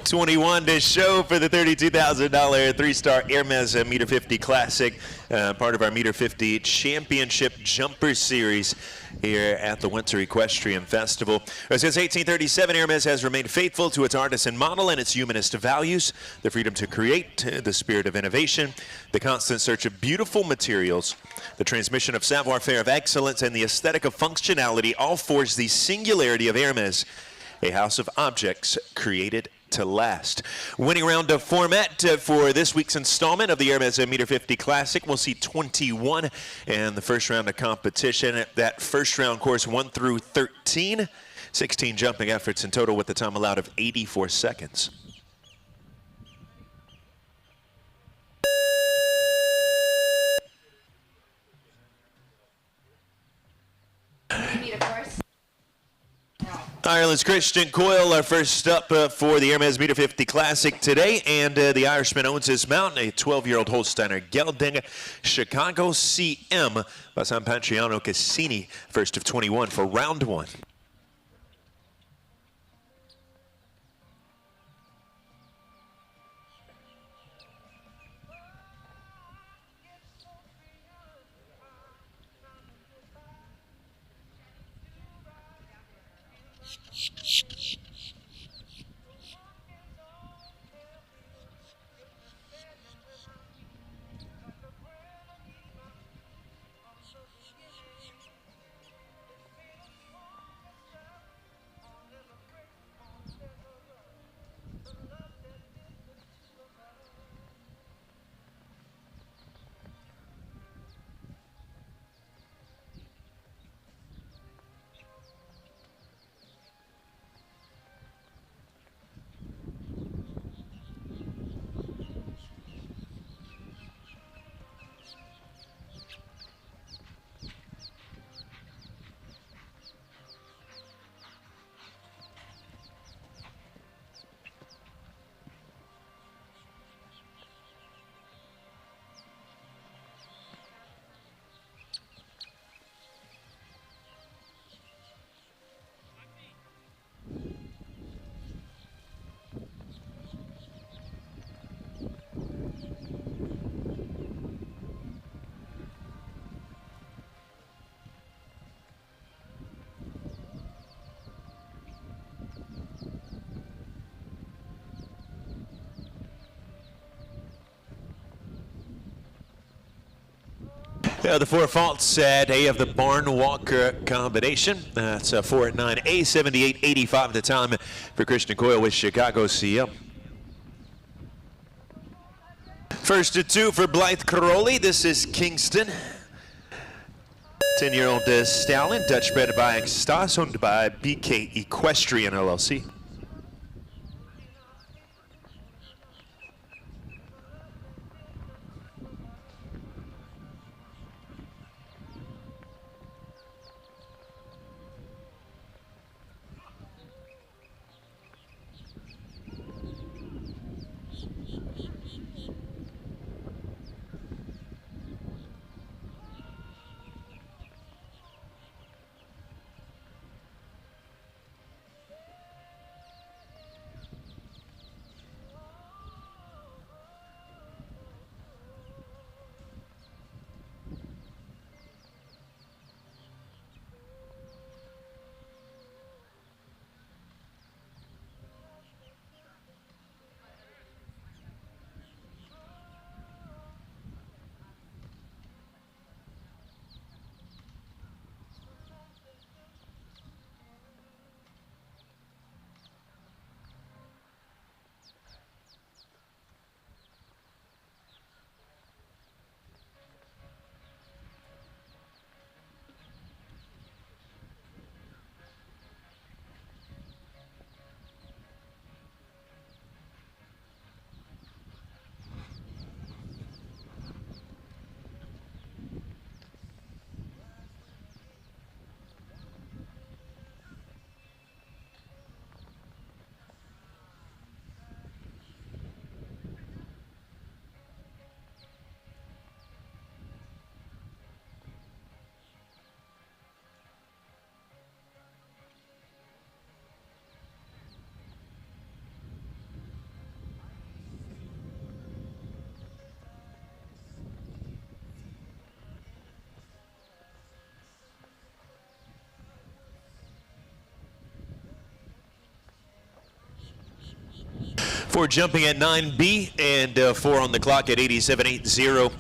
21 to show for the $32,000 three-star Hermès Meter 50 Classic, part of our Meter 50 Championship Jumper Series here at the Winter Equestrian Festival. Since 1837, Hermès has remained faithful to its artisan model and its humanist values, the freedom to create, the spirit of innovation, the constant search of beautiful materials, the transmission of savoir-faire of excellence, and the aesthetic of functionality all forge the singularity of Hermès, a house of objects created to last. Winning round of format for this week's installment of the Hermès Meter 50 Classic. We'll see 21 and the first round of competition. That first round course 1 through 13. 16 jumping efforts in total with the time allowed of 84 seconds. Ireland's Christian Coyle, our first up for the Hermès Meter 50 Classic today, and the Irishman owns his mount, a 12-year-old Holsteiner gelding, Chicago CM by San Patriano Cassini, first of 21 for round 1. The 4 faults at A of the Barn Walker combination. That's 4 at 9. A 78.85 the time for Christian Coyle with Chicago CM. First to 2 for Blythe Caroli. This is Kingston. 10-year-old stallion, Dutch bred by Stas, owned by BK Equestrian LLC. 4 jumping at 9B and 4 on the clock at 87.80.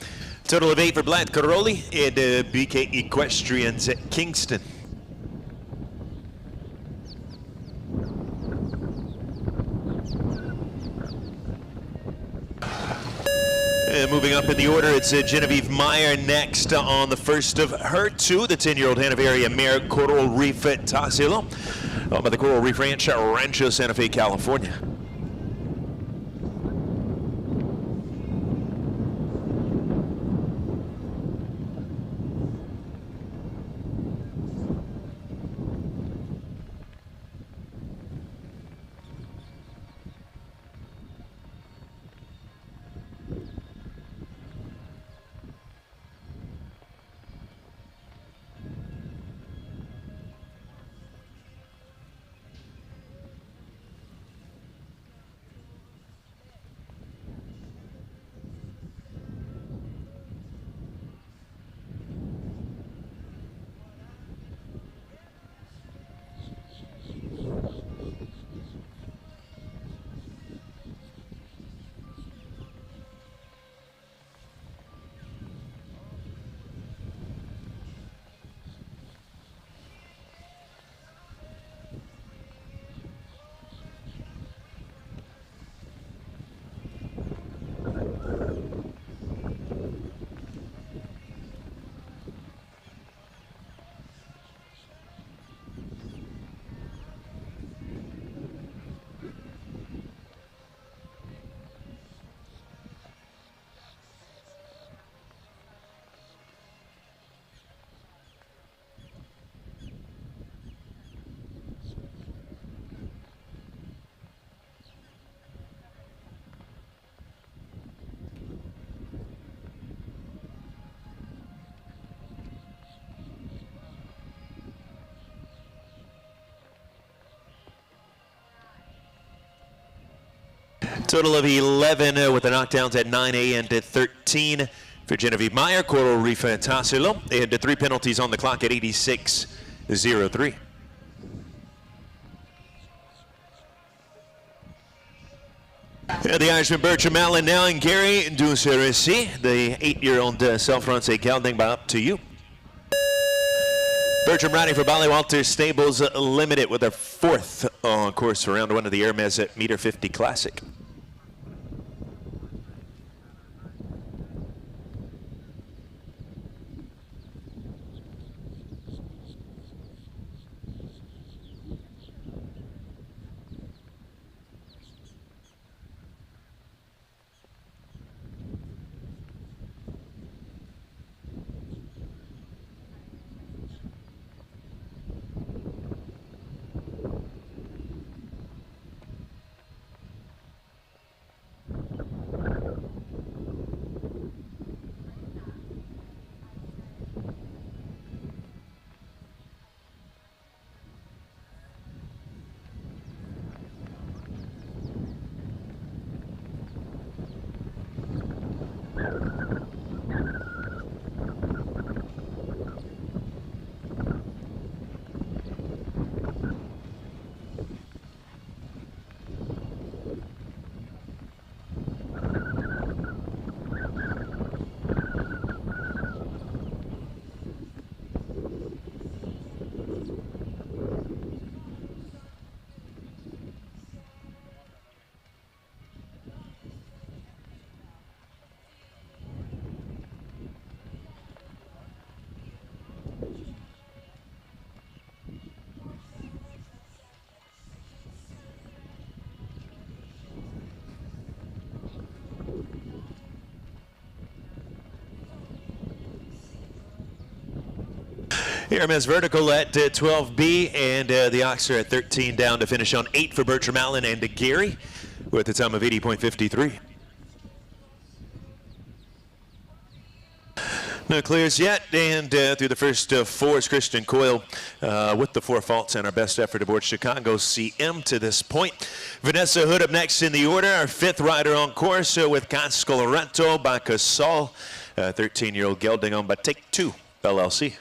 Total of 8 for Black Caroli and BK Equestrians at Kingston. And moving up in the order, it's Genevieve Meyer next on the first of her 2, the 10-year-old Hanoverian mare Coral Reef Tassilo, by the Coral Reef Ranch, Rancho Santa Fe, California. Total of 11 with the knockdowns at 9A and at 13 for Genevieve Meyer, Coral Reef Tassilo, and 3 penalties on the clock at 86.03. And the Irishman Bertram Allen now, and Gary Ducerisi, the 8-year-old self-runs a gelding by Up to You. Bertram riding for Bally Walters Stables Limited with their 4th on course for round 1 of the Hermès at Meter 50 Classic. Hermès vertical at 12B, and the Oxer at 13 down to finish on 8 for Bertram Allen and Gary with a time of 80.53. No clears yet, and through the first 4 is Christian Coyle with the 4 faults and our best effort aboard Chicago CM to this point. Vanessa Hood up next in the order, our 5th rider on course with Cascoloretto by Casal, 13-year-old gelding owned by Take 2 LLC.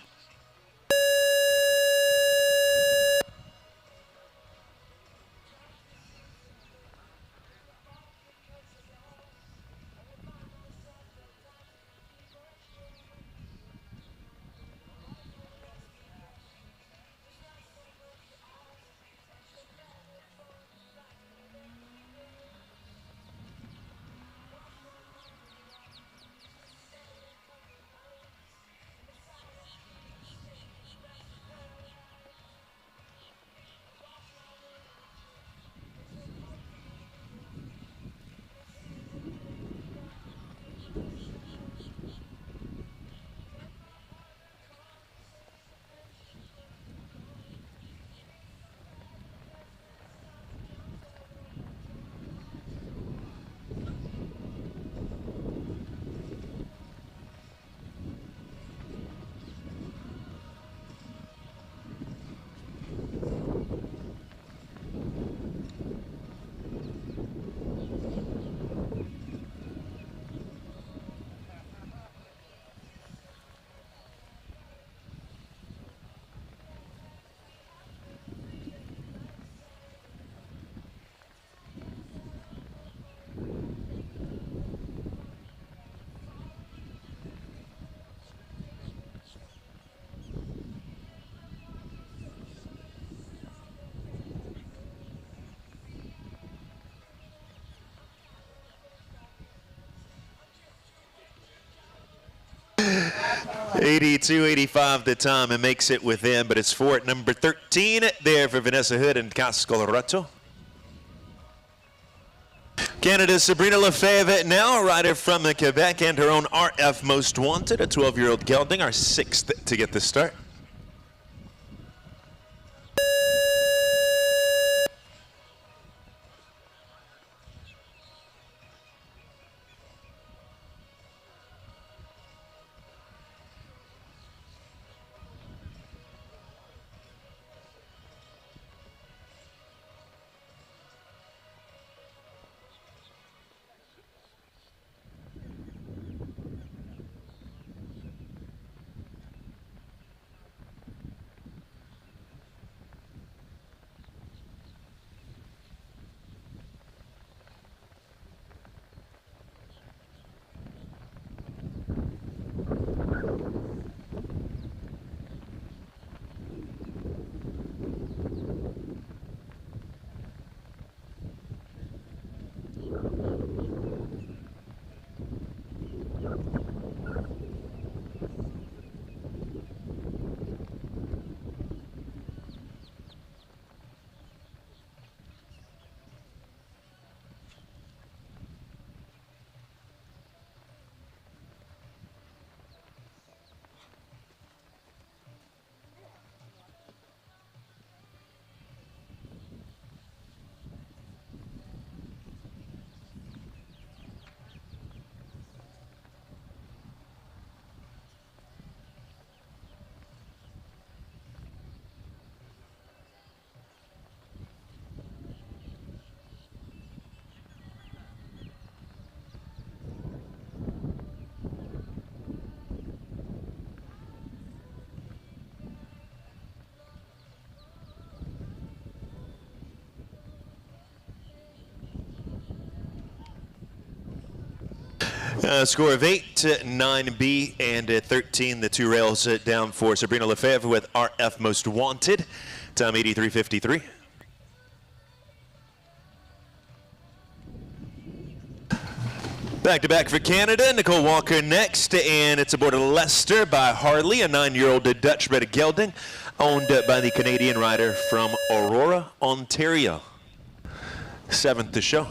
82-85 the time, and makes it within, but it's for number 13 there for Vanessa Hood and Cascolorato. Canada's Sabrina Lefebvre, now a rider from Quebec, and her own RF Most Wanted, a 12-year-old gelding, our 6th to get the start. Score of 8, 9B, and 13. The two rails down for Sabrina Lefebvre with RF Most Wanted. Time 83.53. Back-to-back for Canada. Nicole Walker next, and it's aboard Leicester by Harley, a 9-year-old Dutch-bred gelding, owned by the Canadian rider from Aurora, Ontario. 7th to show.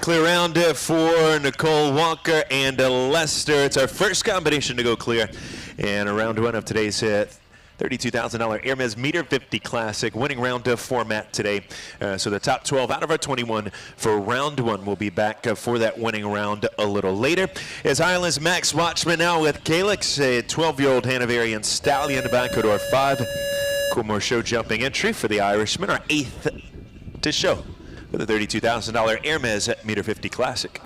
Clear round for Nicole Walker and Leicester. It's our first combination to go clear. And round one of today's $32,000 Hermès Meter 50 Classic, winning round of format today. So the top 12 out of our 21 for round one. We'll be back for that winning round a little later. As Ireland's Max Watchman now with Calyx, a 12-year-old Hanoverian stallion, back at door 5. Coolmore show jumping entry for the Irishman, our 8th to show for the $32,000 Hermès Meter 50 Classic.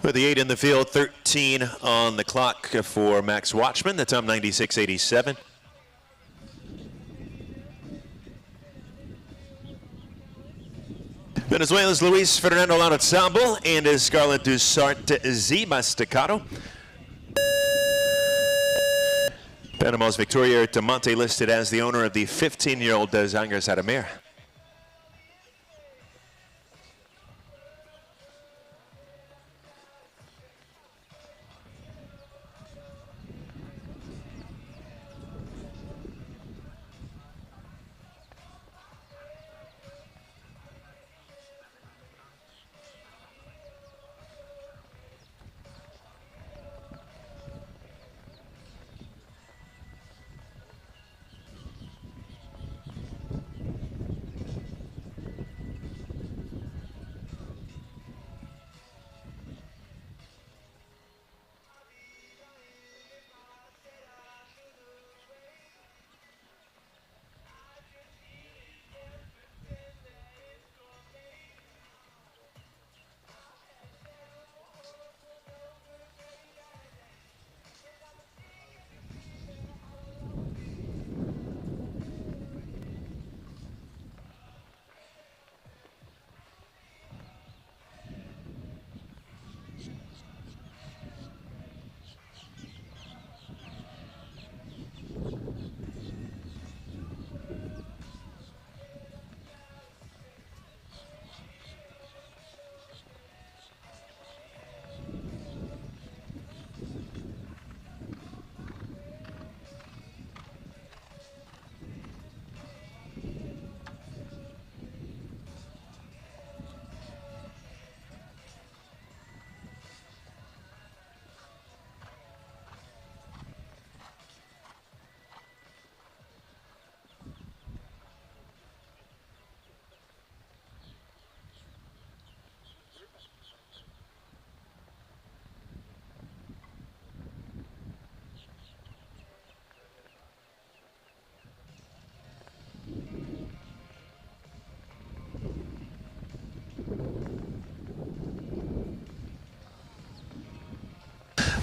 With the 8 in the field, 13 on the clock for Max Watchman. The time 96.87. Venezuela's Luis Fernando Larrazabal and his Scarlet du Sart Ziba Staccato. Panama's Victoria Tamonte listed as the owner of the 15-year-old Zangers Adamir.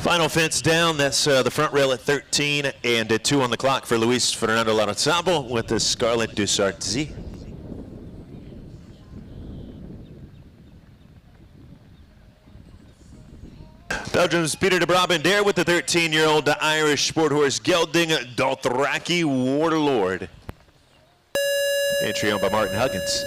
Final fence down, that's the front rail at 13 and 2 on the clock for Luis Fernando Larrazabal with the Scarlett du Sartzy. Belgium's Peter de Brabander with the 13-year-old Irish sport horse gelding Dothraki Warlord. Entry owned by Martin Huggins.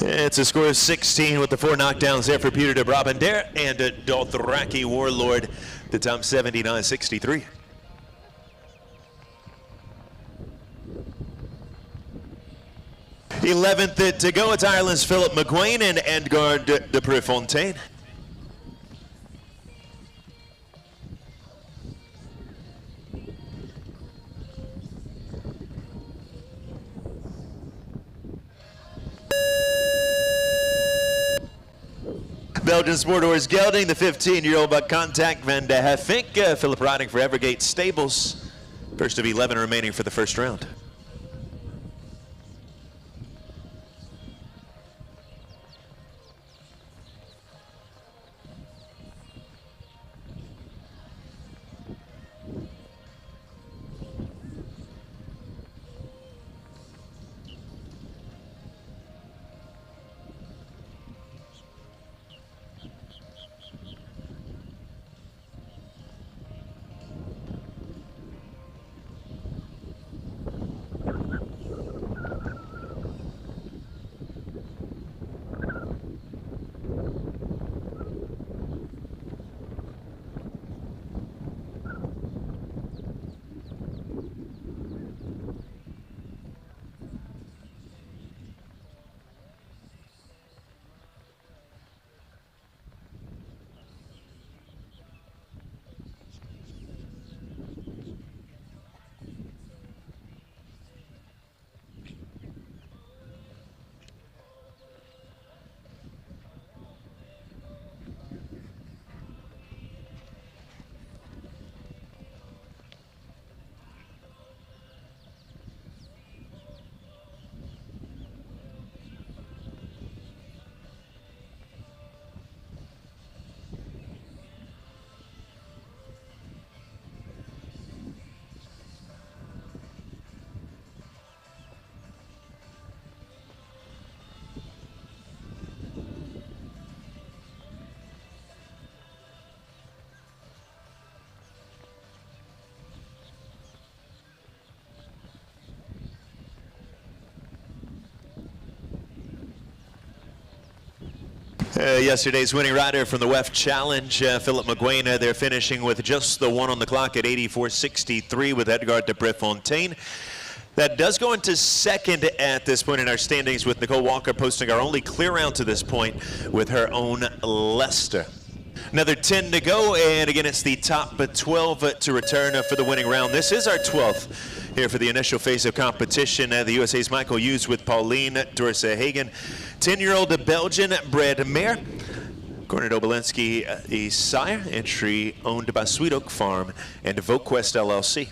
It's a score of 16 with the 4 knockdowns there for Peter de Brabander and Dothraki Warlord, the time 79.63. Eleventh to go, it's Ireland's Philip McGuane and Edgar de Prefontaine. Belgian sport horse gelding, the 15-year-old by Contact van de Heffink. Philip riding for Evergate Stables. First of 11 remaining for the first round. Yesterday's winning rider from the WEF Challenge, Philip McGuane, they're finishing with just the 1 on the clock at 84.63 with Edgar de Prefontaine. That does go into second at this point in our standings, with Nicole Walker posting our only clear round to this point with her own Leicester. Another 10 to go, and again, it's the top 12 to return for the winning round. This is our 12th Here for the initial phase of competition, the USA's Michael Hughes with Pauline Dorse-Hagen. 10-year-old Belgian-bred mare. Cornet Obolensky, a sire, entry owned by Sweet Oak Farm and VoqueQuest LLC.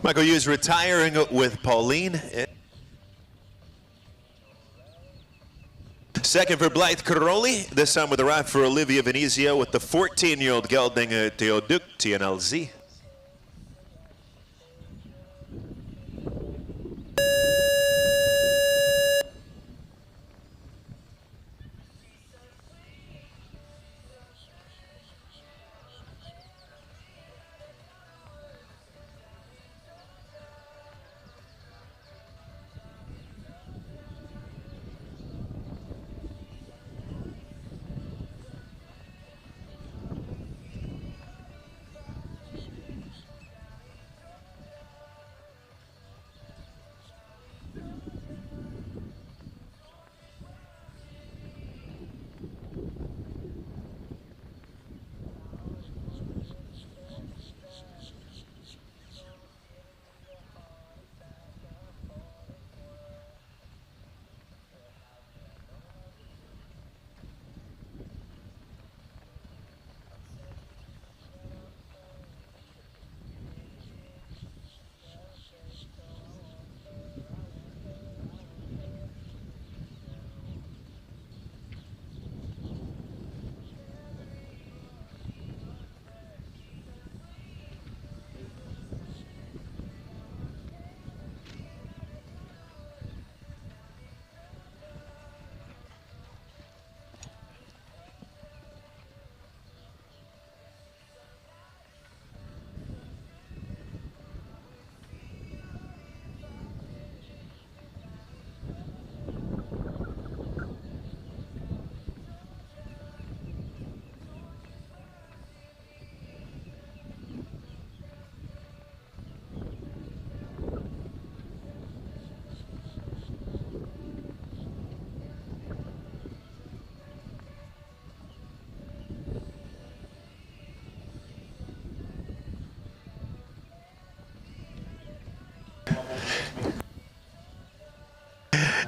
Michael Hughes retiring with Pauline. Second for Blythe Caroli, this time with a ride for Olivia Venezia with the 14-year-old gelding Theoduk TNLZ.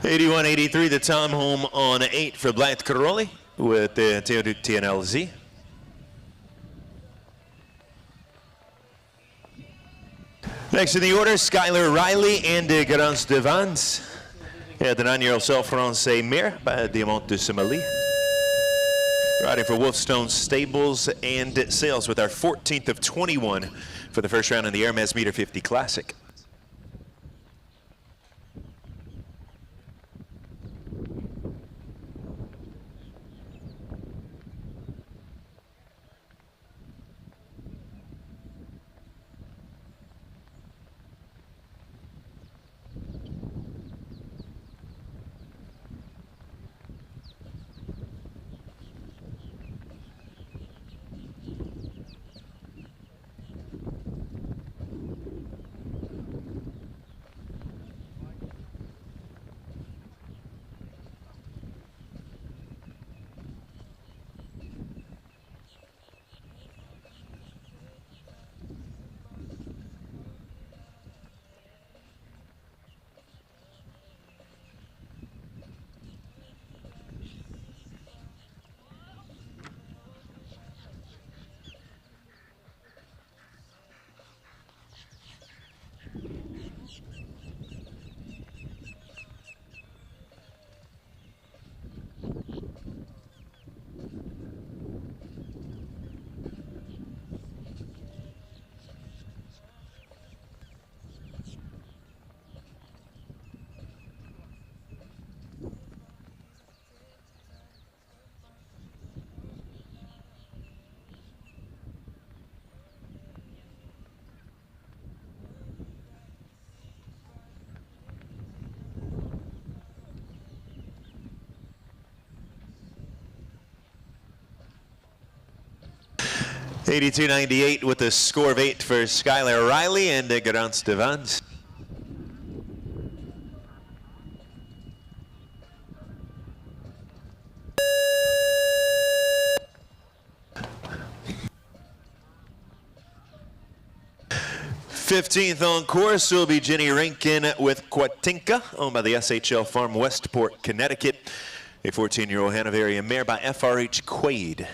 $81.83 the time home on 8 for Blythe Caroli with the Theoduk TNLZ. Next in the order, Skylar Riley and Garance Devans. The 9-year-old Self Francais Mare by Diamant de Somalie. Riding for Wolfstone Stables and Sales with our 14th of 21 for the first round in the Hermès Meter 50 Classic. $82.98 with a score of 8 for Skylar Riley and Garant Stevans. '15th on course will be Jenny Rankin with Quatinka, owned by the SHL Farm, Westport, Connecticut. A 14-year-old Hanoverian mare by FRH Quaid.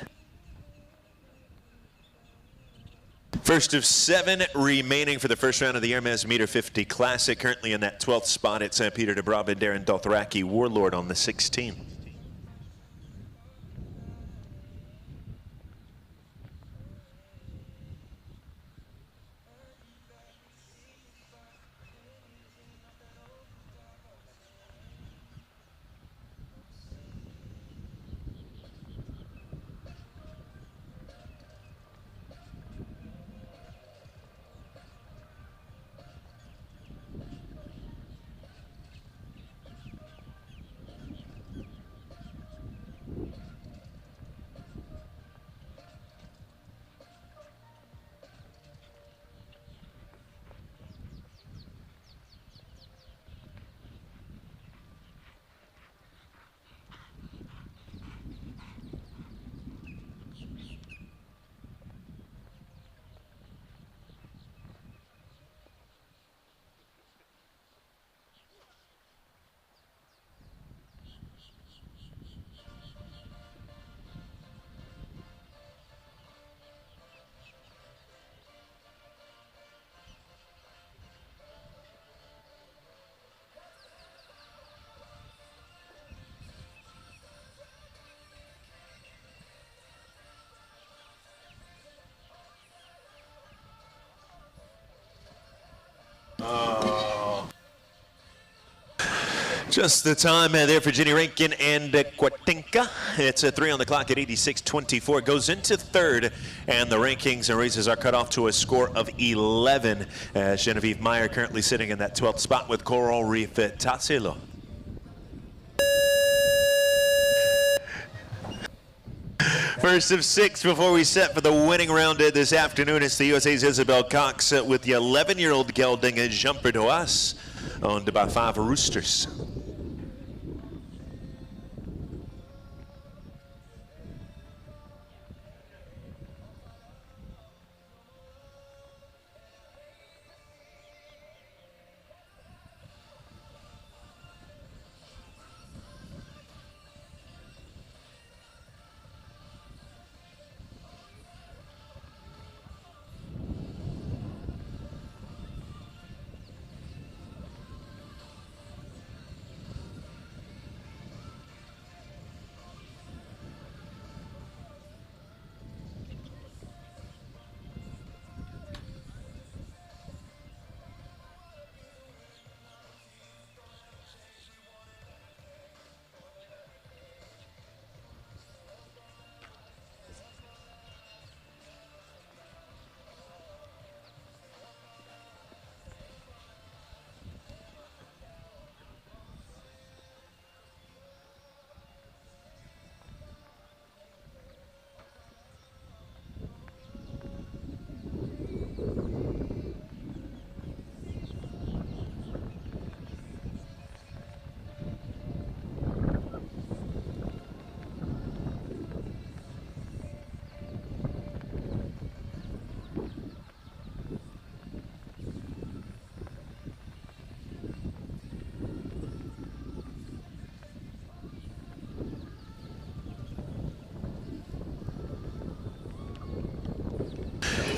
First of 7 remaining for the first round of the Hermès Meter 50 Classic. Currently in that 12th spot, it's Peter DeBrava and Darren Dothraki, Warlord on the 16. Just the time there for Jenny Rankin and Quatinka. It's a 3 on the clock at 86.24. Goes into third, and the rankings and raises are cut off to a score of 11. Genevieve Meyer currently sitting in that 12th spot with Coral Reef Tassilo. First of 6 before we set for the winning round this afternoon. It's the USA's Isabel Cox with the 11-year-old gelding Jumper to Us, owned by 5 Roosters.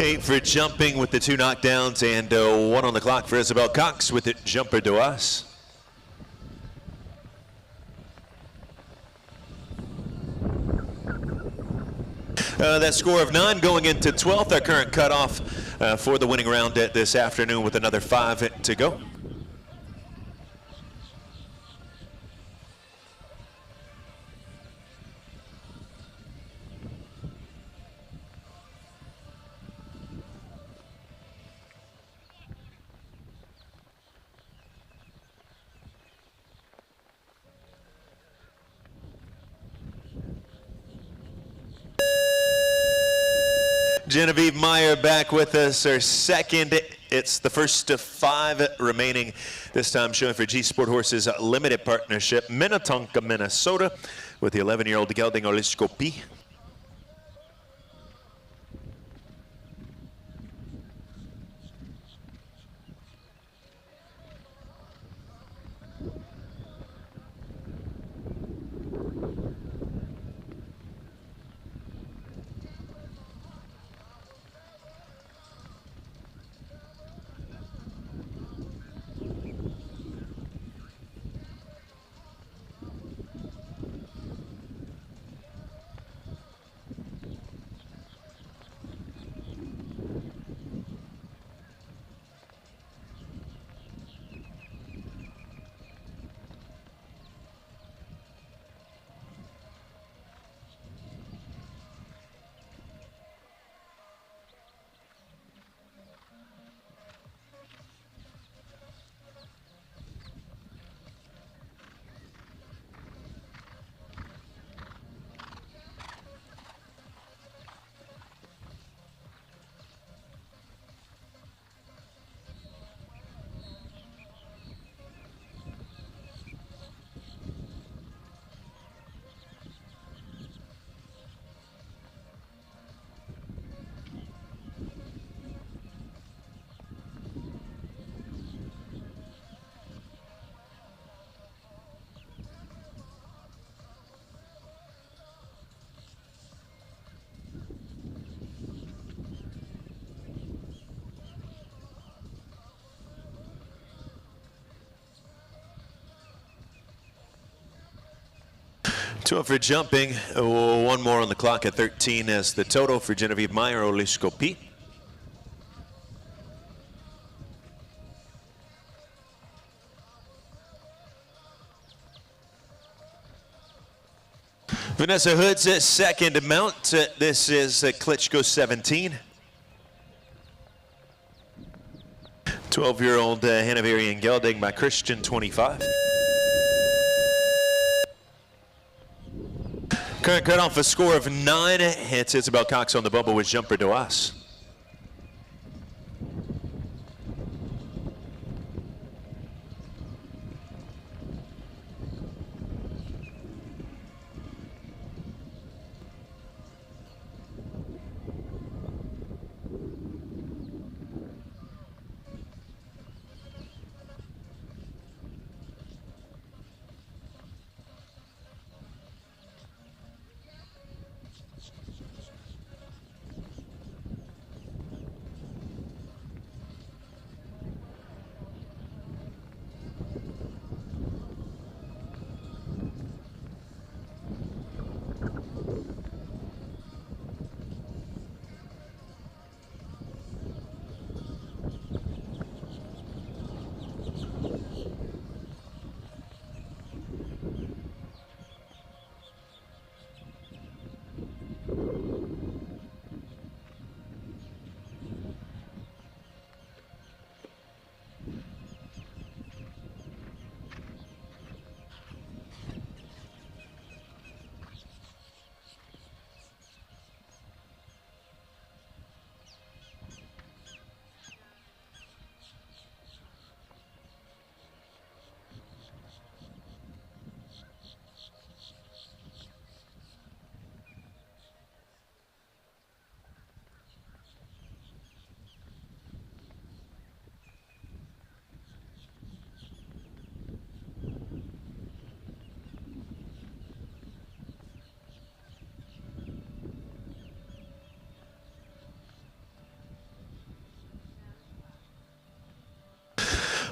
8 for jumping with the 2 knockdowns, and 1 on the clock for Isabel Cox with it jumper to us. That score of 9 going into 12th, our current cutoff for the winning round this afternoon with another 5 to go. Genevieve Meyer back with us, her second. It's the first of 5 remaining, this time showing for G Sport Horses Limited Partnership, Minnetonka, Minnesota, with the 11-year-old gelding Oliskopi. Two for jumping, 1 more on the clock at 13 as the total for Genevieve Meyer, Oliskopi. Vanessa Hood's second mount. This is Klitschko 17. 12-year-old Hanoverian gelding by Christian 25. Current cutoff a score of 9. It's Isabel Cox on the bubble with jumper to us.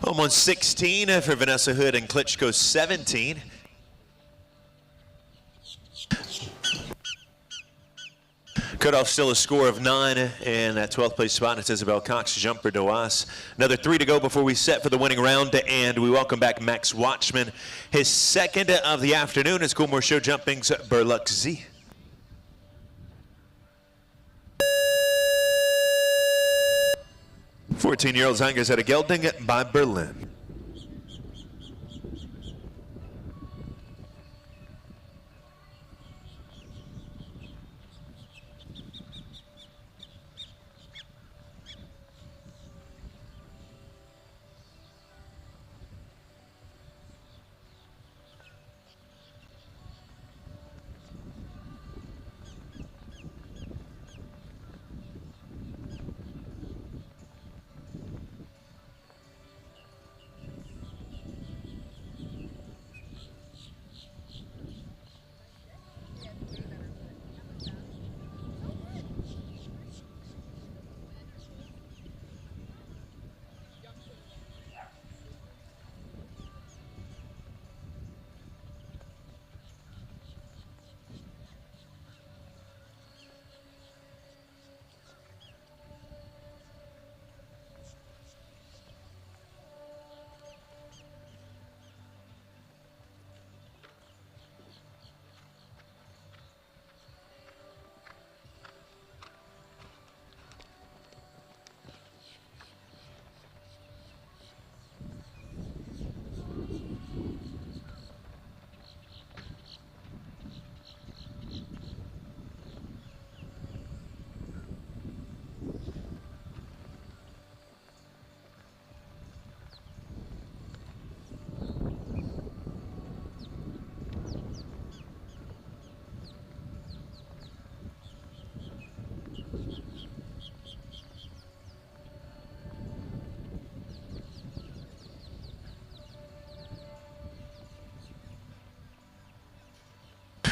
Home on 16 for Vanessa Hood and Klitschko 17. Cutoff still a score of 9, and that 12th place spot is Isabel Cox, jumper Doas. Another 3 to go before we set for the winning round, and we welcome back Max Watchman. His second of the afternoon is Coolmore Show Jumping's Berlux Z. "14-year-old Zangers at a gelding by Berlin."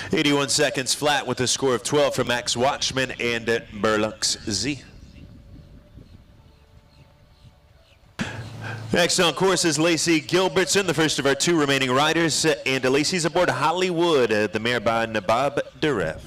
"81 seconds flat with a score of 12 for Max Watchman and Berlux Z. Next on course is Lacey Gilbertson, the first of our 2 remaining riders, and Lacey's aboard Hollywood, the mare by Nabab Duref.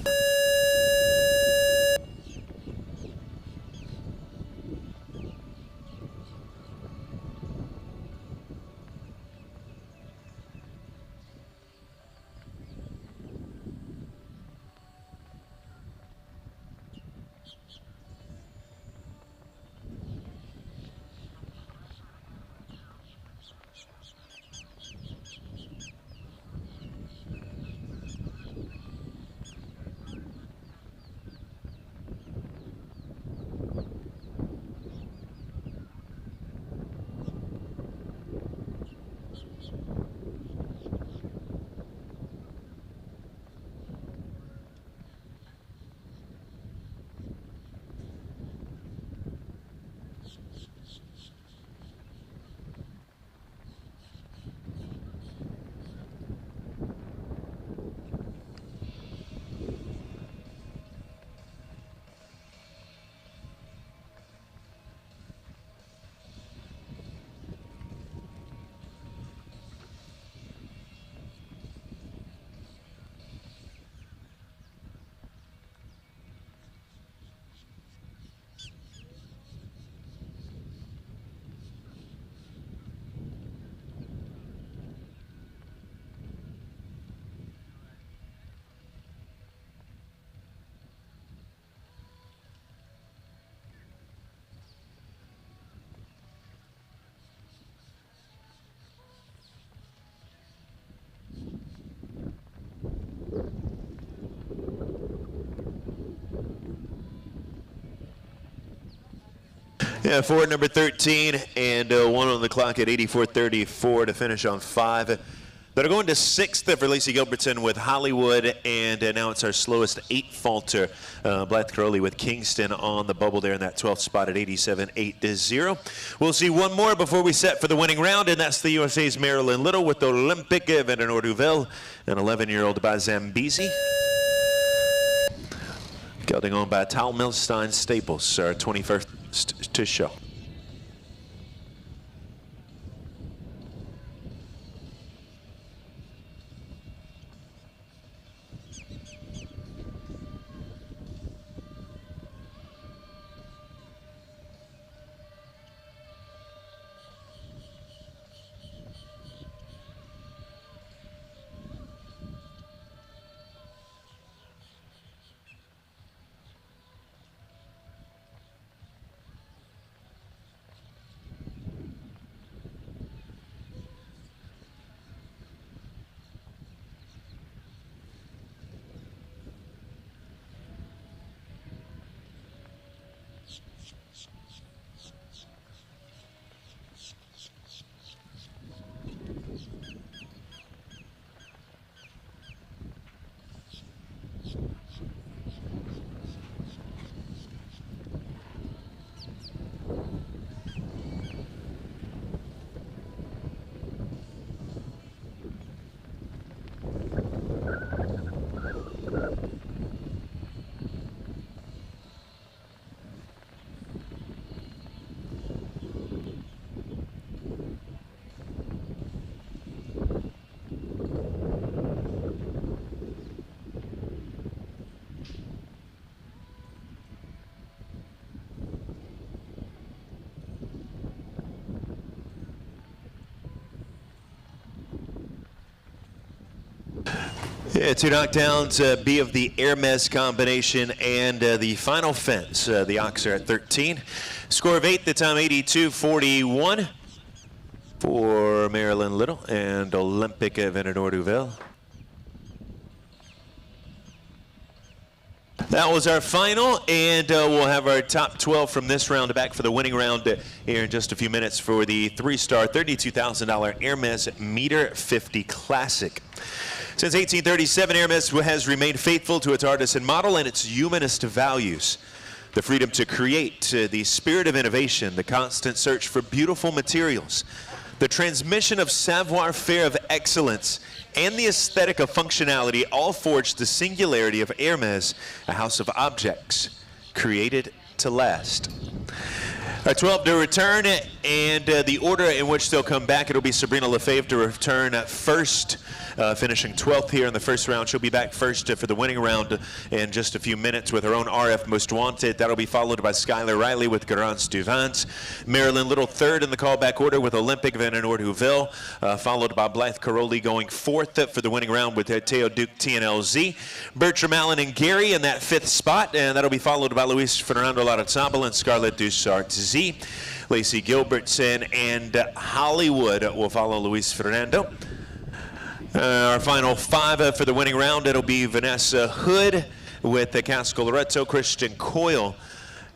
Yeah, forward number 13 and 1 on the clock at 84.34 to finish on 5. That are going to 6th for Lacey Gilbertson with Hollywood, and now it's our slowest 8 falter. Blythe Crowley with Kingston on the bubble there in that 12th spot at 87.80. We'll see one more before we set for the winning round, and that's the USA's Marilyn Little with the Olympic Venonor Duvel, an 11-year-old by Zambezi. Gelding on by Tal Milstein Staples, our 21st to show. Yeah, two knockdowns, B of the Hermès combination, and the final fence. The Ox are at 13. Score of 8, the time 82-41 for Marilyn Little and Olympic Venador Duvel. That was our final, and we'll have our top 12 from this round back for the winning round here in just a few minutes for the three-star $32,000 Hermès Meter 50 Classic. Since 1837, Hermès has remained faithful to its artisan model and its humanist values. The freedom to create, the spirit of innovation, the constant search for beautiful materials, the transmission of savoir-faire of excellence, and the aesthetic of functionality all forged the singularity of Hermès, a house of objects created to last. Our 12 to return, and the order in which they'll come back, it'll be Sabrina Lefebvre to return first, finishing 12th here in the first round. She'll be back first for the winning round in just a few minutes with her own RF Most Wanted. That'll be followed by Skylar Riley with Garance Duvance. Marilyn Little third in the callback order with Olympic Venador Duvel, followed by Blythe Caroli going fourth for the winning round with Teo Duke TNLZ. Bertram Allen and Gary in that fifth spot, and that'll be followed by Luis Fernando Larrazabal and Scarlett Dussart. Lacey Gilbertson and Hollywood will follow Luis Fernando. Our final five for the winning round, it'll be Vanessa Hood with Casco Loretto, Christian Coyle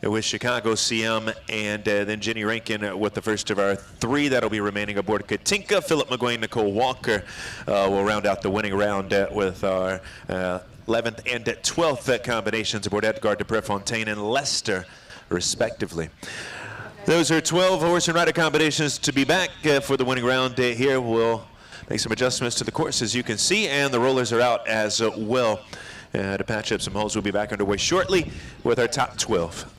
with Chicago CM, and then Jenny Rankin with the first of our three that'll be remaining aboard Katinka. Philip McGuane, Nicole Walker will round out the winning round with our 11th and 12th combinations aboard Edgar de Prefontaine and Lester, respectively. Those are 12 horse and rider combinations to be back for the winning round. Here we'll make some adjustments to the course, as you can see, and the rollers are out as well. To patch up some holes, we'll be back underway shortly with our top 12.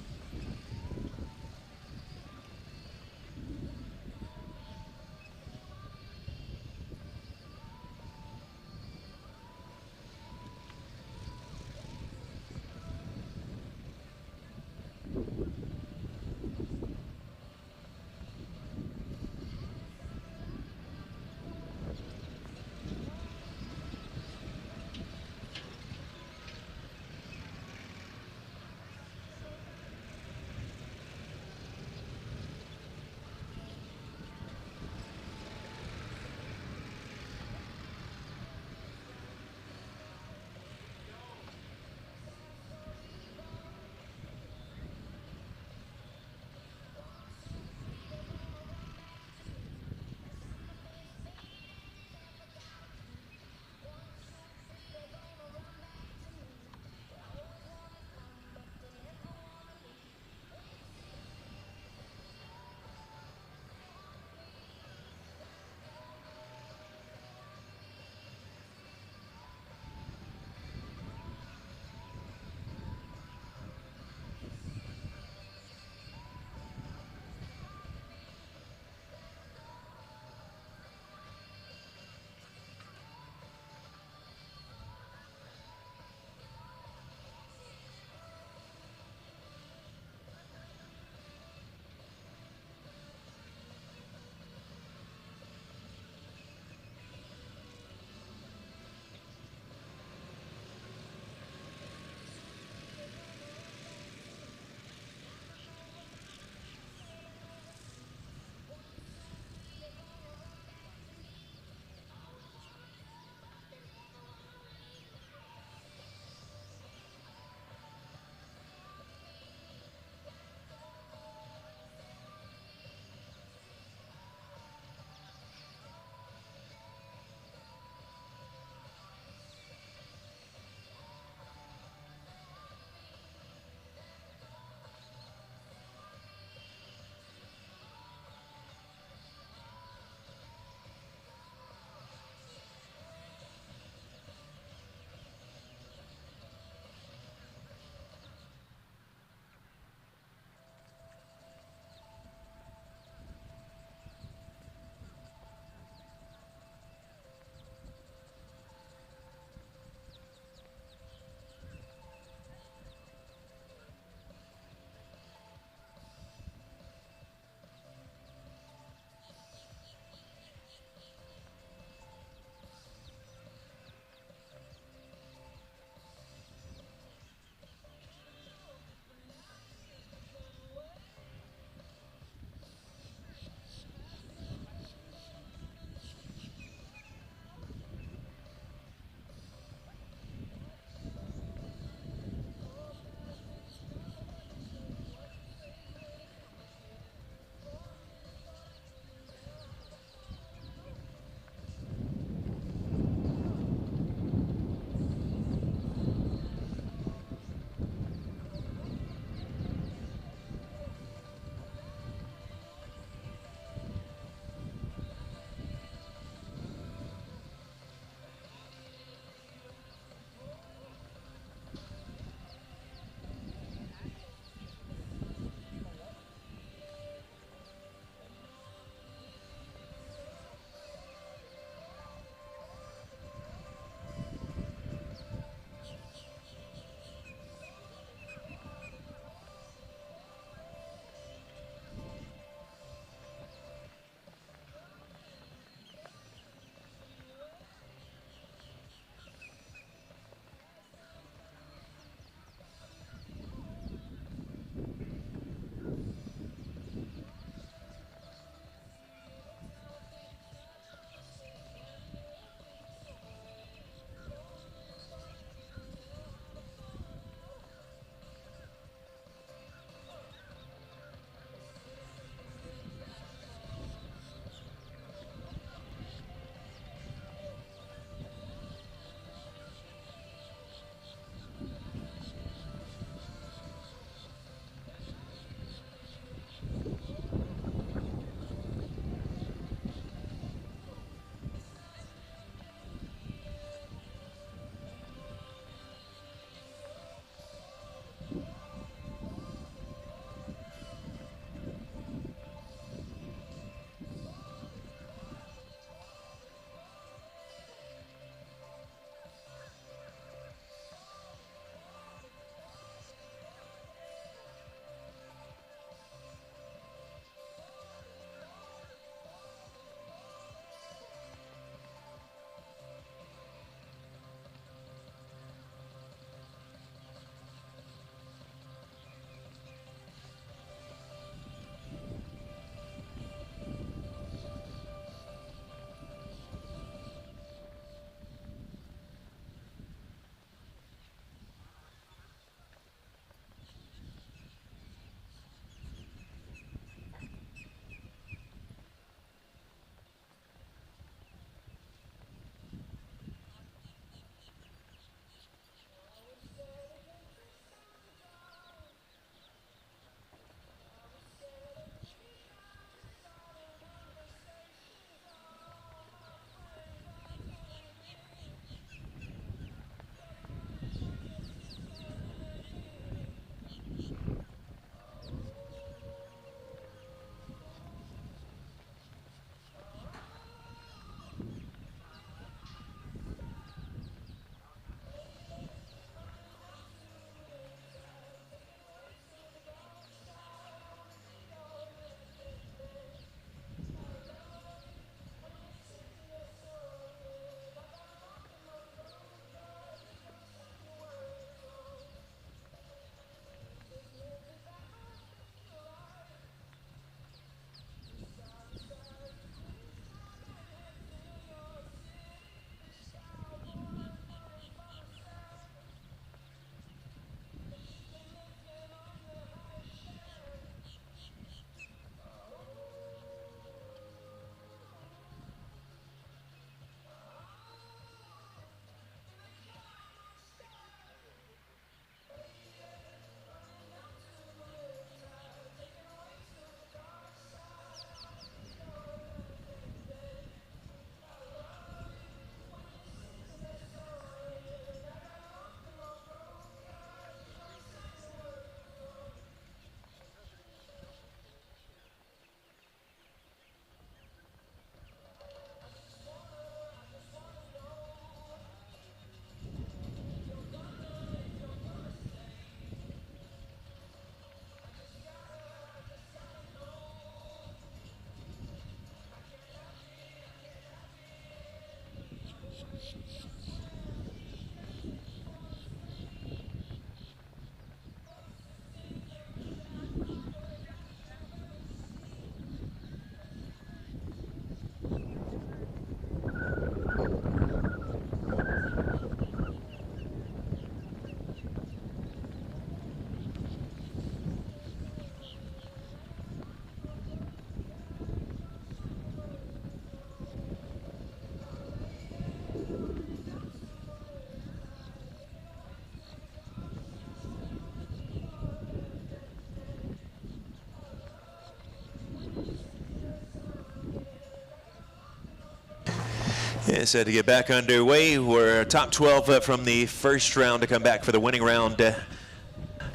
So to get back underway, we're top 12 from the first round to come back for the winning round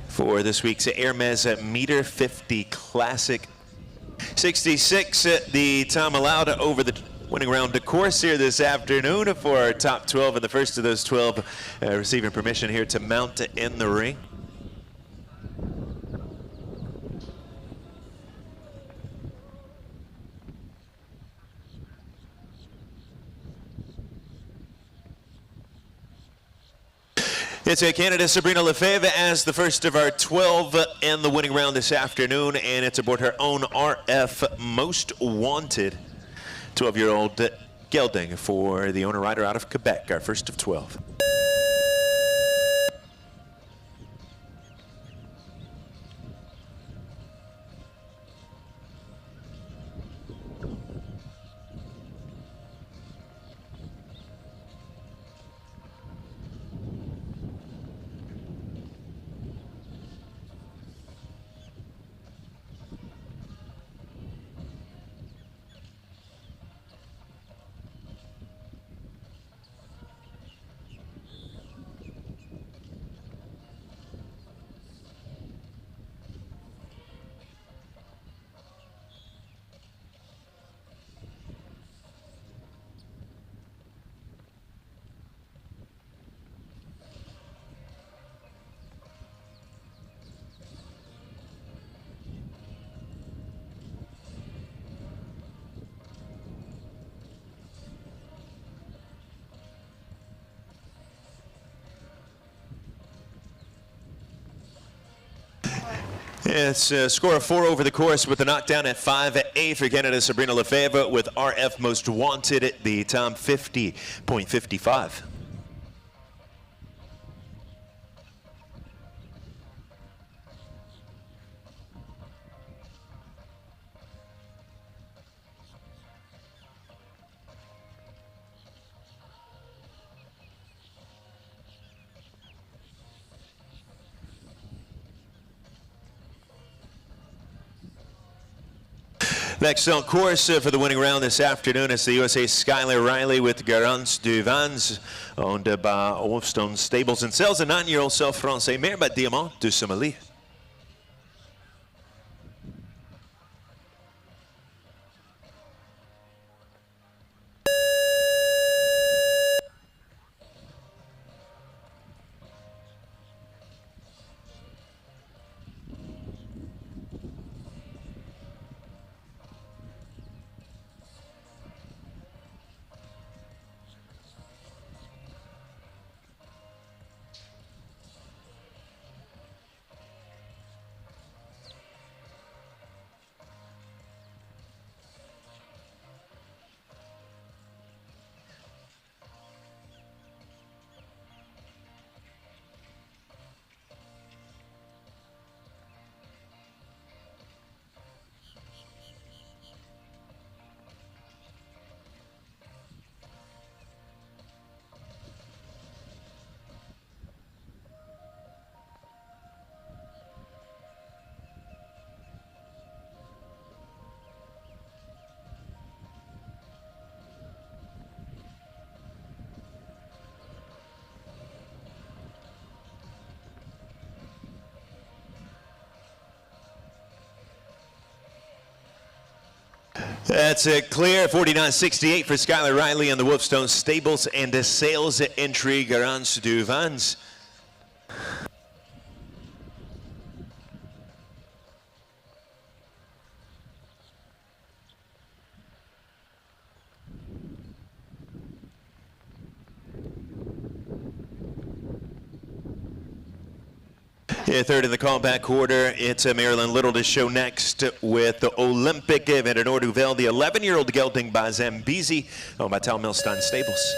for this week's Hermès Meter 50 Classic. 66 the time allowed over the winning round of course here this afternoon for our top 12, and the first of those 12 receiving permission here to mount in the ring. It's Canada Sabrina Lefebvre as the first of our 12 in the winning round this afternoon, and it's aboard her own RF Most Wanted 12-year-old gelding for the owner rider out of Quebec, our first of 12. It's a score of 4 over the course with a knockdown at 5-8 for Canada Sabrina Lefebvre with RF Most Wanted at the time 50.55. Next on course for the winning round this afternoon is the USA Skylar Riley with Garance du Vans, owned by Wolfstone Stables and Sales, a 9-year-old self-français mare by Diamant du Somalie. That's a clear 49.68 for Skylar Riley and the Wolfstone Stables and the Sales entry Garance du Vans. Yeah, third in the callback order, it's Marilyn Little to show next with the Olympic Vendor Duvel, the 11-year-old gelding by Zambezi, owned by Tal Milstein Stables.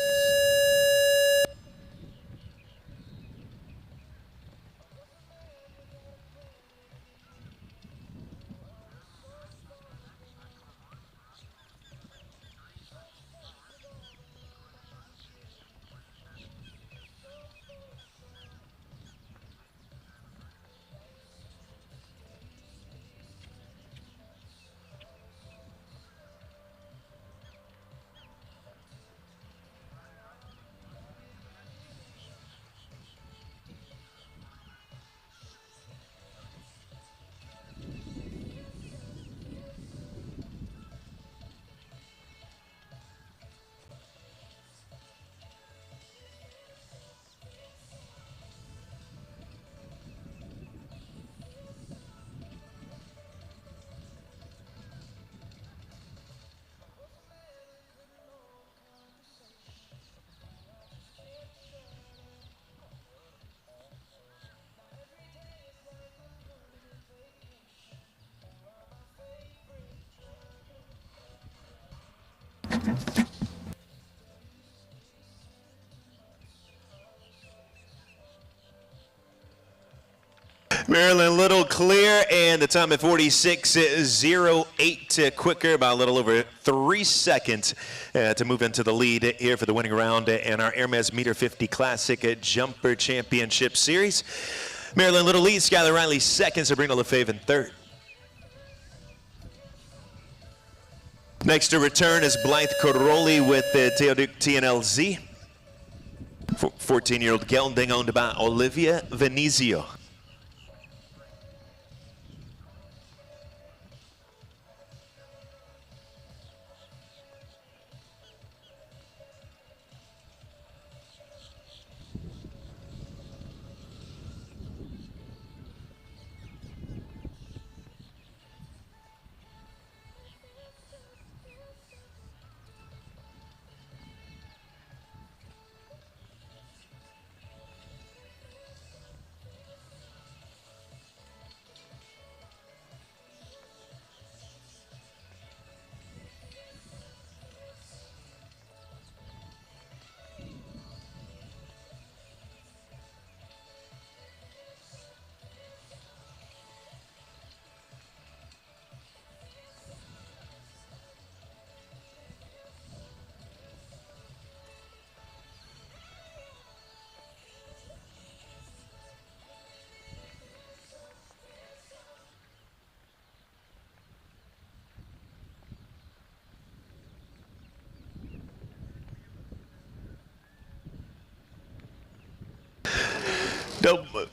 Marilyn Little clear, and the time at 46.08, quicker by a little over 3 seconds to move into the lead here for the winning round in our Hermès Meter 50 Classic Jumper Championship Series. Marilyn Little leads, Skylar Riley second, Sabrina Lefebvre in third. Next to return is Blythe Corroli with Teoduc TNLZ. 14-year-old gelding owned by Olivia Venezio.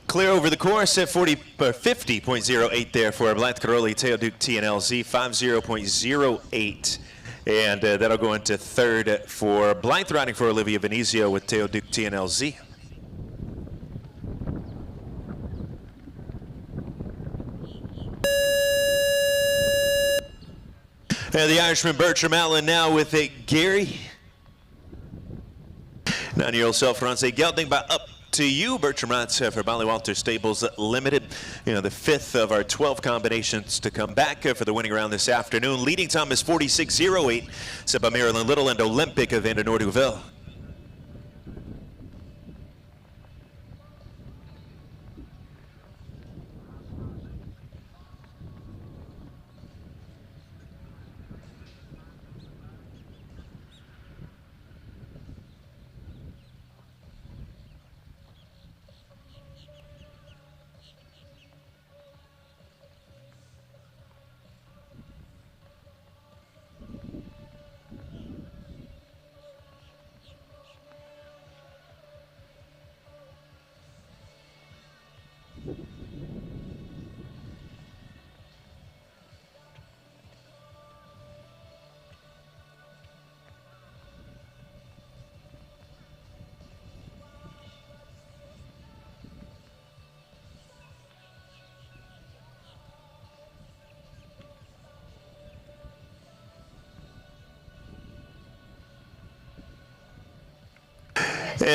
Clear over the course at 50.08 there for Blythe Corroli, Teoduc TNLZ, 50.08. And that'll go into third for Blythe, riding for Olivia Venezio with Teoduc TNLZ. And the Irishman Bertram Allen now with Gary. 9-year-old self-Francais gelding by Up to You. Bertram rides for Bally Walter Stables Limited. You know, the fifth of our 12 combinations to come back for the winning round this afternoon. Leading time is 46.08, set by Marilyn Little and Olympic of Van Noordhoeville.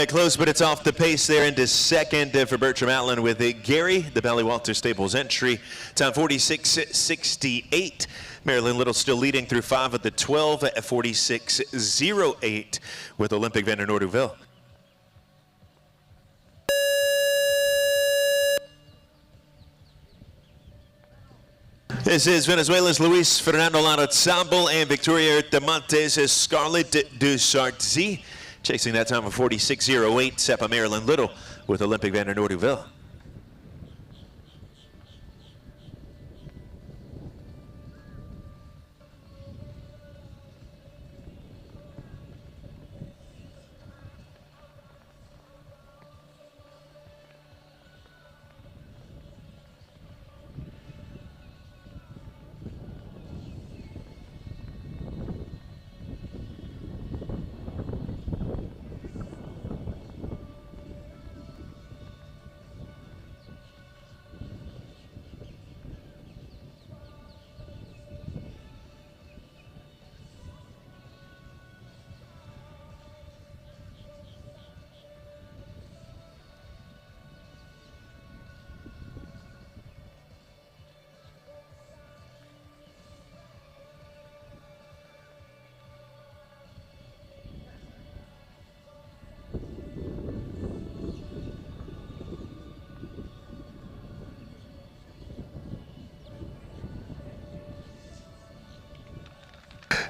Close, but it's off the pace there into second for Bertram Allen with Gary, the Bally Walter Stables entry. Time 46.68. Marilyn Little still leading through 5 of the 12 at 46.08 with Olympic Van Noordhoeville. This is Venezuela's Luis Fernando Larrazabal and Victoria Tamantes' Scarlett du Sartzi. Chasing that time of 46.08, set by Marilyn Little with Olympic Van Noordhoeville.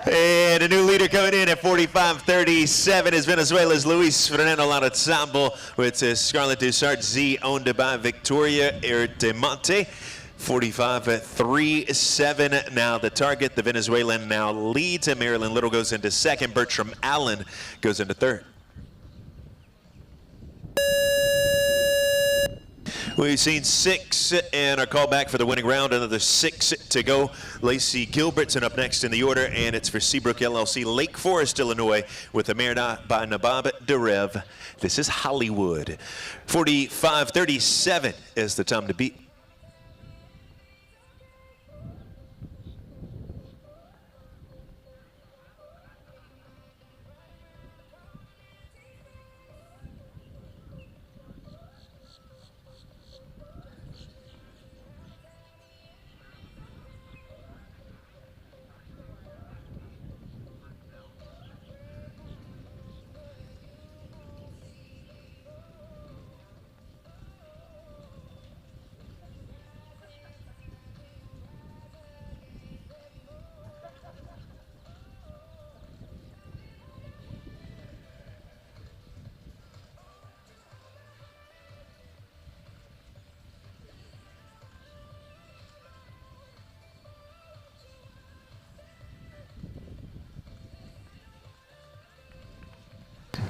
And a new leader coming in at 45.37 is Venezuela's Luis Fernando Larrazambo with Scarlet Dussart Z, owned by Victoria Erdemonte. 45.37 now the target. The Venezuelan now leads, and Marilyn Little goes into second. Bertram Allen goes into third. We've seen 6 and are called back for the winning round. Another 6 to go. Lacey Gilbertson up next in the order, and it's for Seabrook LLC, Lake Forest, Illinois, with a mare by Nabab Derev. This is Hollywood. 45.37 is the time to beat.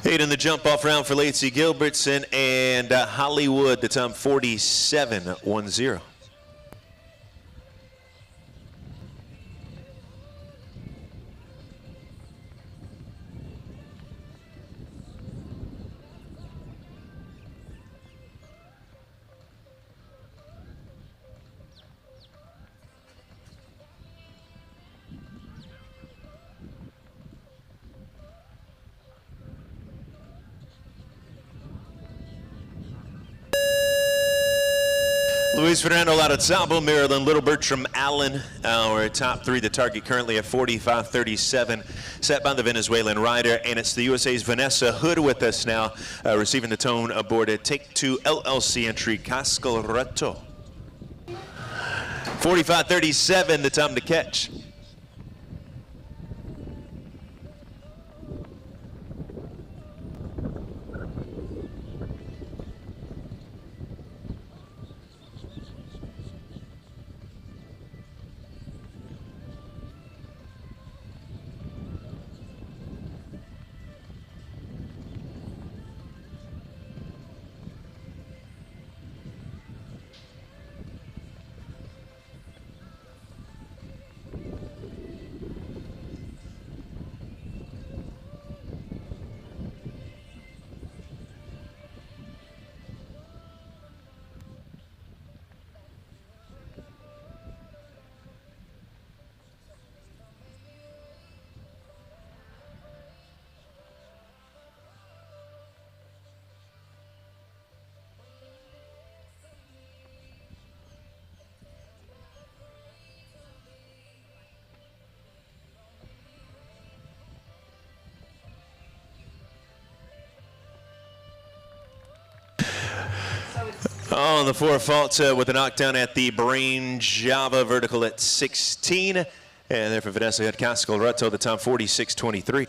Eight in the jump-off round for Lacey Gilbertson, and Hollywood, the time 47.10. Luis Fernando Larrazambo, Marilyn Little, Bertram Allen, our top 3. The target currently at 45.37, set by the Venezuelan rider. And it's the USA's Vanessa Hood with us now, receiving the tone aboard a Take 2 LLC entry, Cascal Reto. 45.37, the time to catch. On the 4 fault with a knockdown at the Brain Java vertical at 16. And there for Vanessa Hood, Cascal Reto, the time 46.23.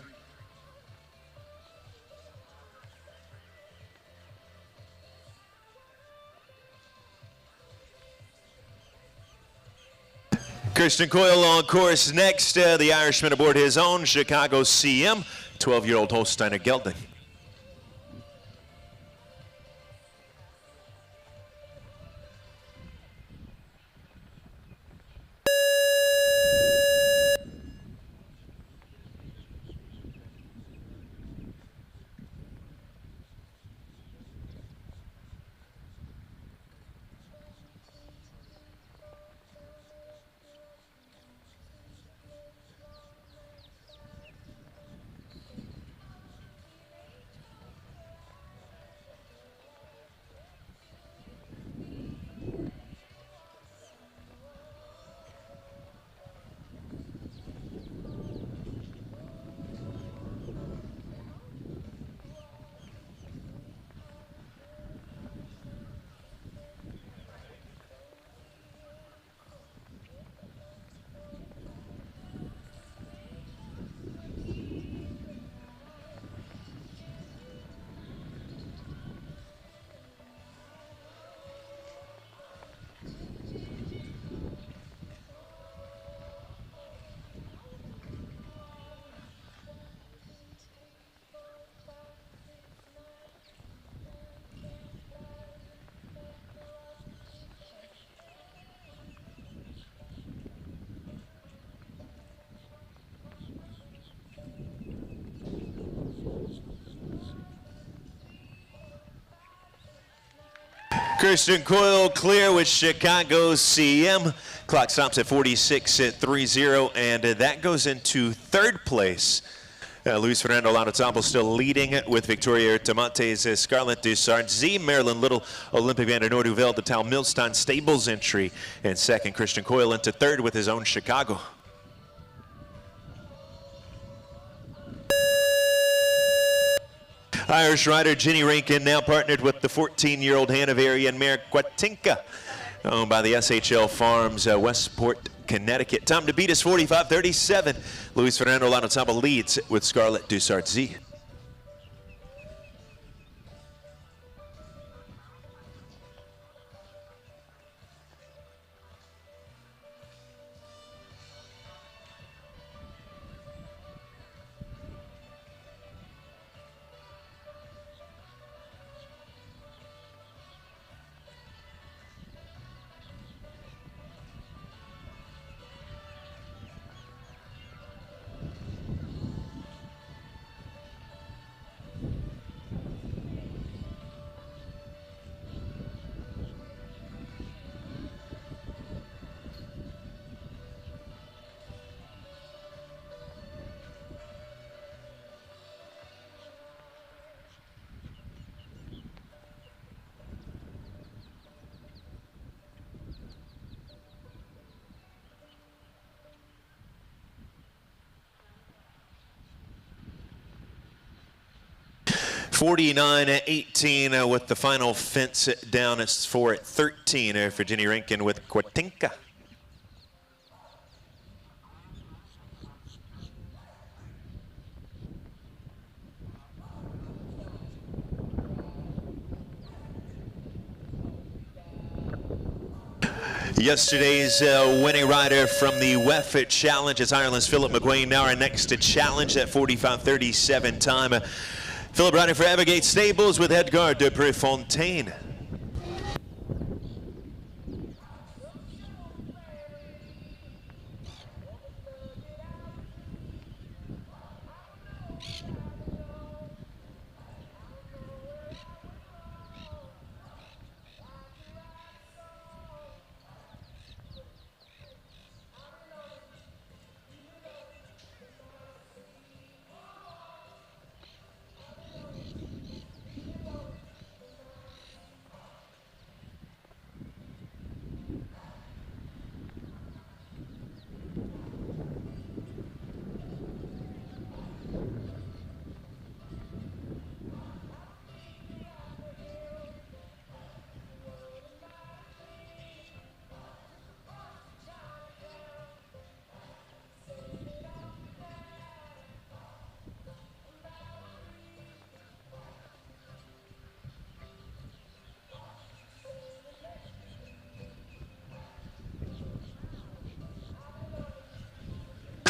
Christian Coyle on course next. The Irishman aboard his own Chicago CM, 12-year-old Holsteiner Gelding. Christian Coyle clear with Chicago CM. Clock stops at 46.30, and that goes into third place. Luis Fernando Lautotambo still leading with Victoria Tomates, Scarlett Dussard, Z, Marilyn Little, Olympic Van der Noordhoevel, the Tal Milstein Stables entry, and second. Christian Coyle into third with his own Chicago. Irish rider Jenny Rankin now partnered with the 14-year-old Hanoverian mare Quatinka, owned by the SHL Farms, Westport, Connecticut. Time to beat is 45.37. Luis Fernando Lautotambo leads with Scarlett Dussard Z. (49-18) with the final fence down. It's 4-13 for Jenny Rankin with Quatinka. Yesterday's winning rider from the WEF Challenge is Ireland's Philip McGuane. Now our next challenge at 45.37 time. Philip riding for Evergate Stables with Edgar de Prefontaine.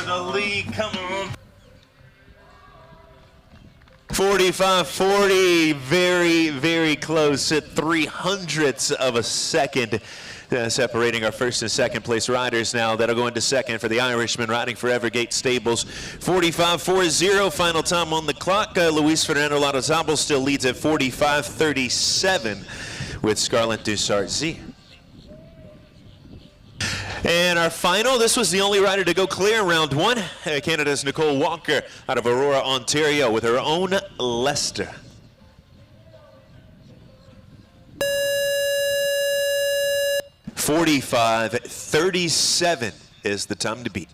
The lead, come on. 45-40, very, very close at 0.03 of a second. Separating our first and second place riders now. That'll go into second for the Irishman riding for Evergate Stables. 45.40, final time on the clock. Luis Fernando Lautotambo still leads at 45.37 with Scarlett Dussard Z. And our final, this was the only rider to go clear in round one. Canada's Nicole Walker out of Aurora, Ontario with her own Leicester. (45.37) is the time to beat.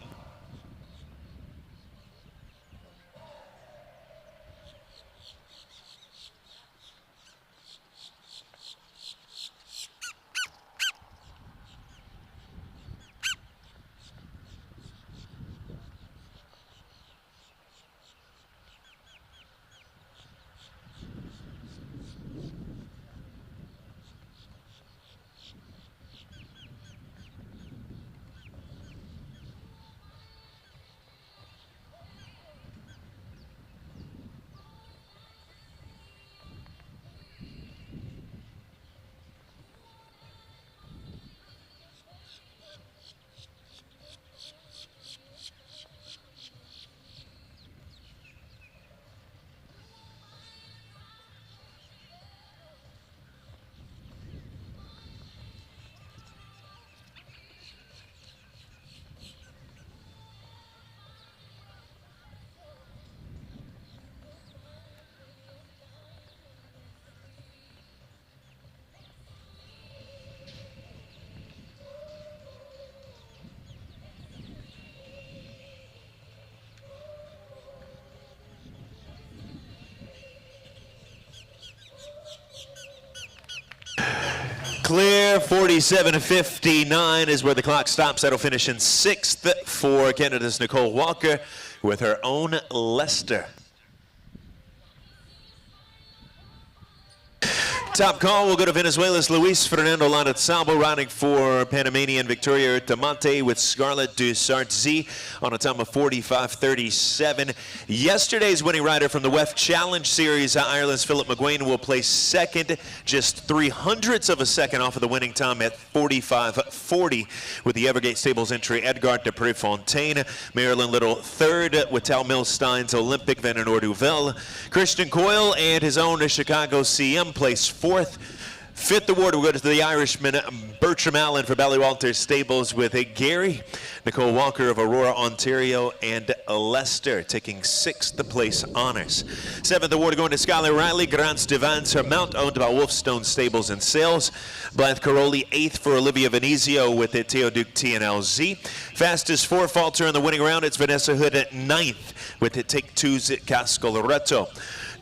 Clear, 47:59 is where the clock stops. That'll finish in 6th for Canada's Nicole Walker with her own Leicester. Top call will go to Venezuela's Luis Fernando Lanazabo, riding for Panamanian Victoria Tamonte with Scarlett du Sartzy on a time of 45:37. Yesterday's winning rider from the WEF Challenge Series, Ireland's Philip McGuane, will place second, just 0.03 of a second off of the winning time at 45:40 with the Evergate Stables entry Edgar de Prefontaine. Marilyn Little third with Tal Milstein's Olympic Ventnor Duvel. Christian Coyle and his own Chicago CM placed fourth. Fifth award will go to the Irishman Bertram Allen for Ballywalter Stables with Gary. Nicole Walker of Aurora, Ontario, and Leicester taking 6th place honors. 7th award going to Skylar Riley, Grants Devans, her mount owned by Wolfstone Stables and Sales. Blythe Caroli 8th for Olivia Venezio with Teoduc TNLZ. Fastest four-falter in the winning round, it's Vanessa Hood at 9th with Take Two's Cascoleretto.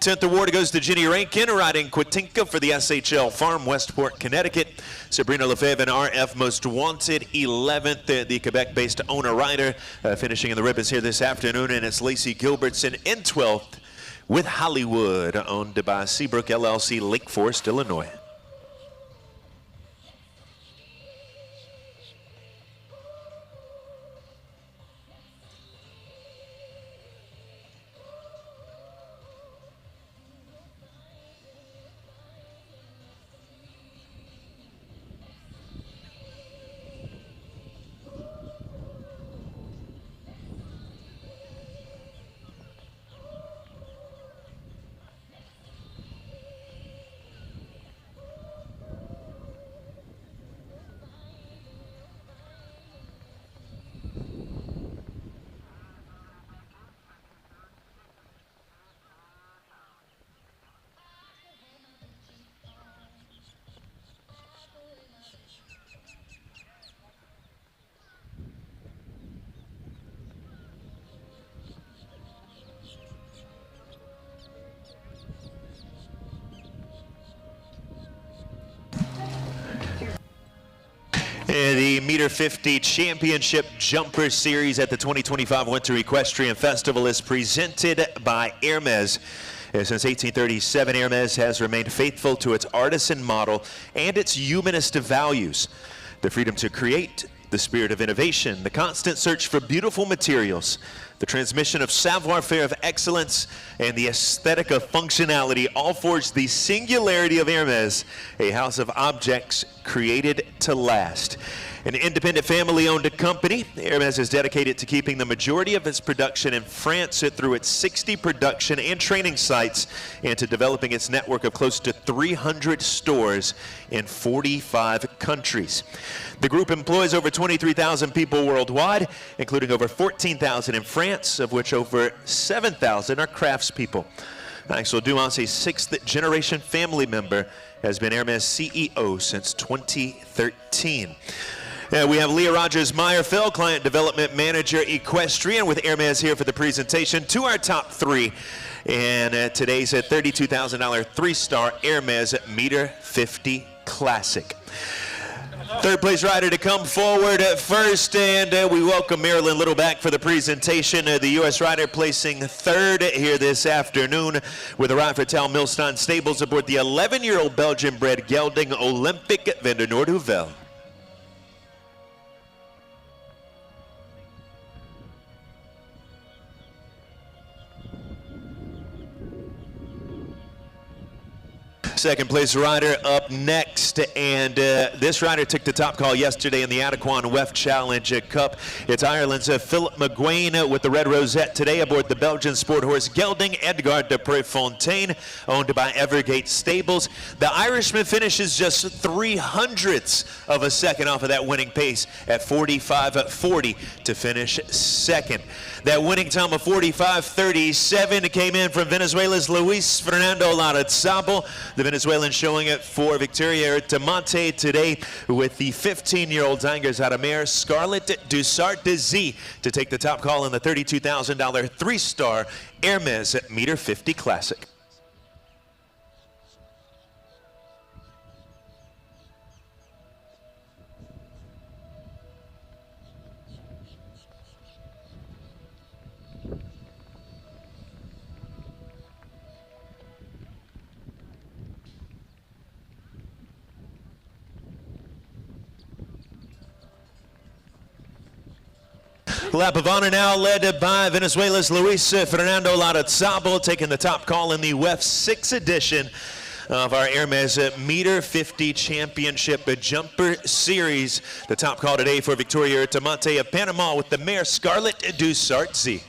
10th award goes to Ginny Rankin, riding Quitinka for the SHL Farm, Westport, Connecticut. Sabrina Lefebvre and RF Most Wanted, 11th, the Quebec-based owner rider, finishing in the ribbons here this afternoon, and it's Lacey Gilbertson in 12th with Hollywood, owned by Seabrook LLC, Lake Forest, Illinois. The Meter 50 Championship Jumper Series at the 2025 Winter Equestrian Festival is presented by Hermès. Since 1837, Hermès has remained faithful to its artisan model and its humanist values. The freedom to create, the spirit of innovation, the constant search for beautiful materials, the transmission of savoir-faire of excellence, and the aesthetic of functionality all forge the singularity of Hermès, a house of objects created to last. An independent family-owned company, Hermès is dedicated to keeping the majority of its production in France through its 60 production and training sites and to developing its network of close to 300 stores in 45 countries. The group employs over 23,000 people worldwide, including over 14,000 in France, of which over 7,000 are craftspeople. Axel Dumas, a sixth-generation family member, has been Hermès CEO since 2013. We have Leah Rogers-Meyerfeld, Client Development Manager, Equestrian, with Hermès here for the presentation. To our top three, and today's a $32,000 three-star Hermès Meter 50 Classic. Third place rider to come forward first, and we welcome Marilyn Little back for the presentation. The U.S. rider placing third here this afternoon with a ride for Tal Milstein Stables aboard the 11-year-old Belgian-bred gelding Olympic Ventnor Duvel. Second place rider up next, and this rider took the top call yesterday in the Adequan WEF Challenge Cup. It's Ireland's Philip McGuane with the red rosette today aboard the Belgian sport horse gelding Edgar de Prefontaine, owned by Evergate Stables. The Irishman finishes just 0.03 of a second off of that winning pace at 45:40 to finish second. That winning time of 45:37 came in from Venezuela's Luis Fernando Lanazabo. The Venezuelan showing it for Victoria Tamonte today with the 15-year-old Zangers out of mare Scarlett du Sartzy to take the top call in the $32,000 three-star Hermès Meter 50 Classic. Lap of honor now led by Venezuela's Luis Fernando Larrazabal, taking the top call in the WEF 6 edition of our Hermès Meter 50 Championship Jumper Series. The top call today for Victoria Tamate of Panama with the mare Scarlett du Sartzi.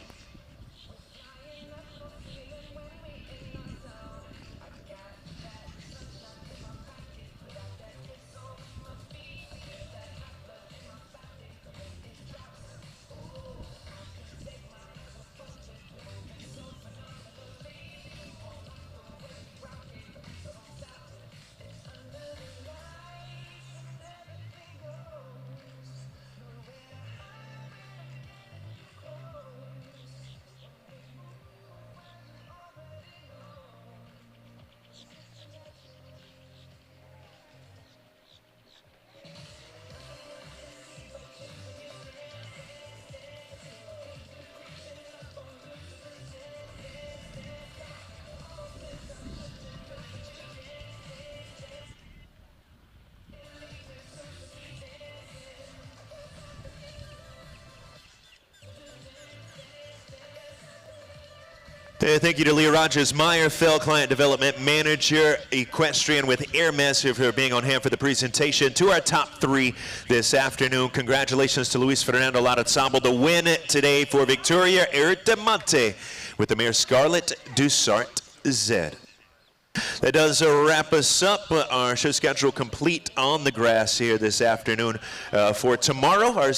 Thank you to Leah Rogers-Meyer, Fell Client Development Manager, Equestrian with Hermès, for being on hand for the presentation. To our top three this afternoon, congratulations to Luis Fernando Larrazabal, the win today for Victoria Ertamante with the mare Scarlett du Sartzi. That does wrap us up. Our show schedule complete on the grass here this afternoon. For tomorrow, our